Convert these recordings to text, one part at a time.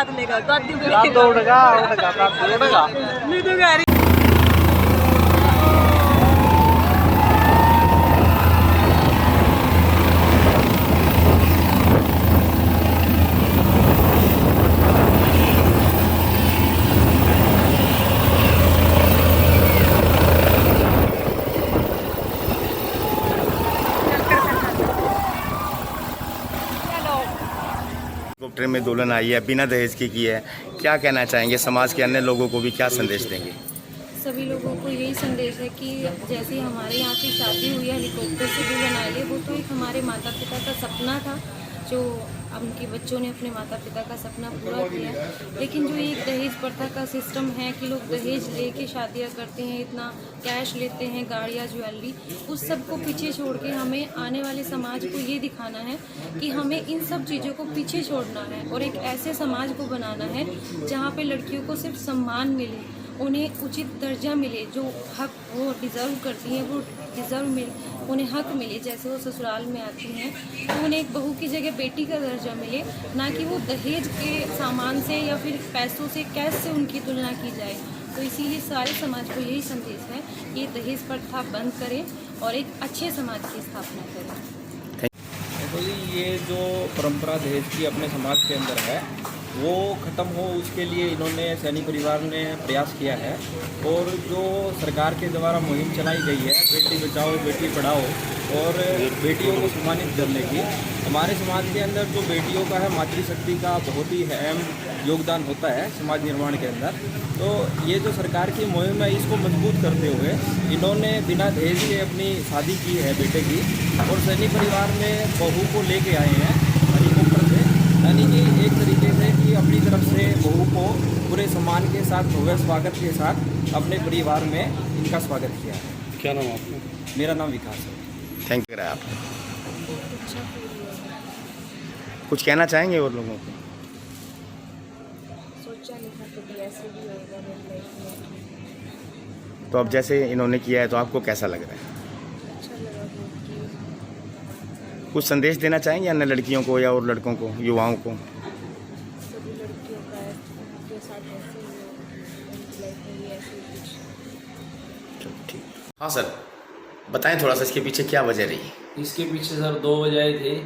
हाथ लेगा दादी हेलीकॉप्टर में दुल्हन आई है, बिना दहेज की है, क्या कहना चाहेंगे? समाज के अन्य लोगों को भी क्या संदेश देंगे? सभी लोगों को यही संदेश है कि जैसे हमारे यहाँ की शादी हुई है हेलीकॉप्टर से दुल्हन आई है, वो तो एक हमारे माता पिता का सपना था जो अब उनके बच्चों ने अपने माता पिता का सपना पूरा किया। लेकिन जो एक दहेज प्रथा का सिस्टम है कि लोग दहेज लेके शादियाँ करते हैं, इतना कैश लेते हैं, गाड़ियाँ, ज्वेलरी, उस सब को पीछे छोड़ के हमें आने वाले समाज को ये दिखाना है कि हमें इन सब चीज़ों को पीछे छोड़ना है और एक ऐसे समाज को बनाना है जहाँ पे लड़कियों को सिर्फ सम्मान मिले, उन्हें उचित दर्जा मिले, जो हक वो डिज़र्व करती हैं वो डिज़र्व मिले, उन्हें हक मिले। जैसे वो ससुराल में आती हैं तो उन्हें एक बहू की जगह बेटी का दर्जा मिले, ना कि वो दहेज के सामान से या फिर पैसों से, कैश से उनकी तुलना की जाए। तो इसीलिए सारे समाज को यही संदेश है कि दहेज प्रथा बंद करें और एक अच्छे समाज की स्थापना करें। देखो जी, ये जो परंपरा दहेज की अपने समाज के अंदर है वो ख़त्म हो, उसके लिए इन्होंने सैनी परिवार ने प्रयास किया है। और जो सरकार के द्वारा मुहिम चलाई गई है बेटी बचाओ बेटी पढ़ाओ और बेटियों को सम्मानित करने की, हमारे समाज के अंदर जो बेटियों का है मातृशक्ति का बहुत ही अहम योगदान होता है समाज निर्माण के अंदर। तो ये जो सरकार की मुहिम है इसको मजबूत करते हुए इन्होंने बिना दहेज के अपनी शादी की है बेटे की, और सैनी परिवार ने बहू को लेके आए हैं हेलीकॉप्टर से, यानी कि एक तरीके से कि अपनी तरफ से बहू को पूरे सम्मान के साथ, भव्य स्वागत के साथ अपने परिवार में इनका स्वागत किया है। क्या नाम आपका? मेरा नाम विकास है। Thank you. आप कुछ कहना चाहेंगे और लोगों को? सोचा नहीं था कभी ऐसे भी होगा मेरी लाइफ में। तो अब जैसे इन्होंने किया है तो आपको कैसा लग रहा है? अच्छा लगा बहुत कि कुछ संदेश देना चाहेंगे अन्य लड़कियों को या और लड़कों को, युवाओं को? सभी लड़कियों का के साथ ऐसे ही हो, उनकी लाइफ में भी ऐसे ही कुछ। ठीक। हाँ सर, बताएं थोड़ा सा इसके पीछे क्या वजह रही? इसके पीछे सर दो वजह थे।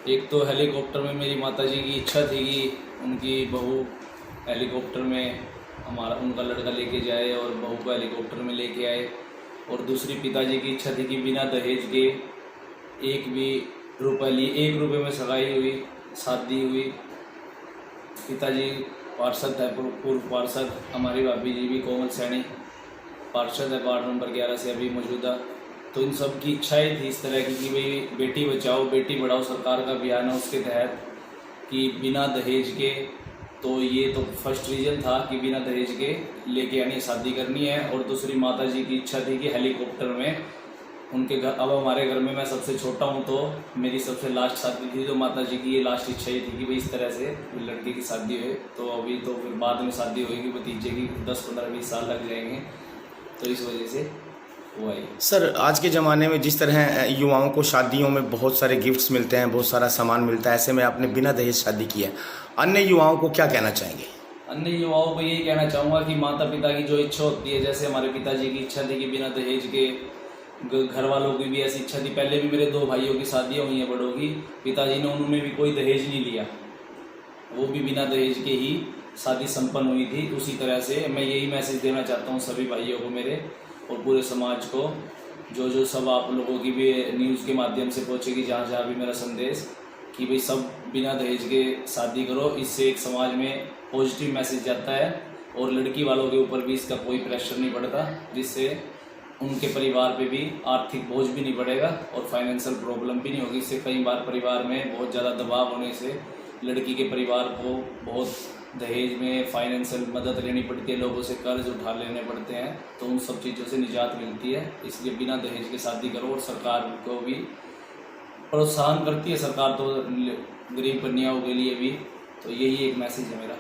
एक तो हेलीकॉप्टर में मेरी माताजी की इच्छा थी कि उनकी बहू हेलीकॉप्टर में उनका लड़का लेके जाए और बहू को हेलीकॉप्टर में लेके आए। और दूसरी पिताजी की इच्छा थी कि बिना दहेज के एक भी रुपये लिए, 1 रुपये में सगाई हुई, शादी हुई। पिताजी पार्षद है, पूर्व पार्षद, हमारी भाभी जी भी कोमल सैनी पार्षद है वार्ड नंबर 11 से अभी मौजूदा। तो इन सब की इच्छाएं थी इस तरह की कि भाई बेटी बचाओ बेटी पढ़ाओ सरकार का अभियान है, उसके तहत कि बिना दहेज के। तो ये तो फर्स्ट रीज़न था कि बिना दहेज के लेके आनी शादी करनी है। और दूसरी माताजी की इच्छा थी कि हेलीकॉप्टर में उनके घर, अब हमारे घर में मैं सबसे छोटा हूँ तो मेरी सबसे लास्ट शादी थी, तो माताजी की ये लास्ट इच्छा ही थी कि भाई इस तरह से लड़के की शादी हुई। तो अभी तो फिर बाद में शादी होगी भतीजे की, 10, 15, 20 साल लग जाएंगे, तो इस वजह से हुआ है। सर, आज के ज़माने में जिस तरह युवाओं को शादियों में बहुत सारे गिफ्ट्स मिलते हैं, बहुत सारा सामान मिलता है, ऐसे में आपने बिना दहेज शादी की है, अन्य युवाओं को क्या कहना चाहेंगे? अन्य युवाओं को यही कहना चाहूँगा कि माता पिता की जो इच्छा होती है, जैसे हमारे पिताजी की इच्छा थी कि बिना दहेज के, घर वालों की भी ऐसी इच्छा थी। पहले भी मेरे 2 भाइयों की शादियाँ हुई हैं बड़ों की, पिताजी ने उनमें भी कोई दहेज नहीं लिया, वो भी बिना दहेज के ही शादी संपन्न हुई थी। उसी तरह से मैं यही मैसेज देना चाहता हूँ सभी भाइयों को मेरे और पूरे समाज को, जो सब आप लोगों की भी न्यूज़ के माध्यम से पहुँचेगी, जहाँ जहाँ भी मेरा संदेश कि भाई सब बिना दहेज के शादी करो। इससे एक समाज में पॉजिटिव मैसेज जाता है और लड़की वालों के ऊपर भी इसका कोई प्रेशर नहीं पड़ता, जिससे उनके परिवार पे भी आर्थिक बोझ भी नहीं पड़ेगा और फाइनेंशियल प्रॉब्लम भी नहीं होगी। इससे कई बार परिवार में बहुत ज़्यादा दबाव होने से लड़की के परिवार को बहुत दहेज में फाइनेंशियल मदद लेनी पड़ती है, लोगों से कर्ज उठा लेने पड़ते हैं, तो उन सब चीज़ों से निजात मिलती है। इसलिए बिना दहेज के शादी करो। और सरकार को भी प्रोत्साहन करती है सरकार तो गरीब कन्याओं के लिए भी। तो यही एक मैसेज है मेरा।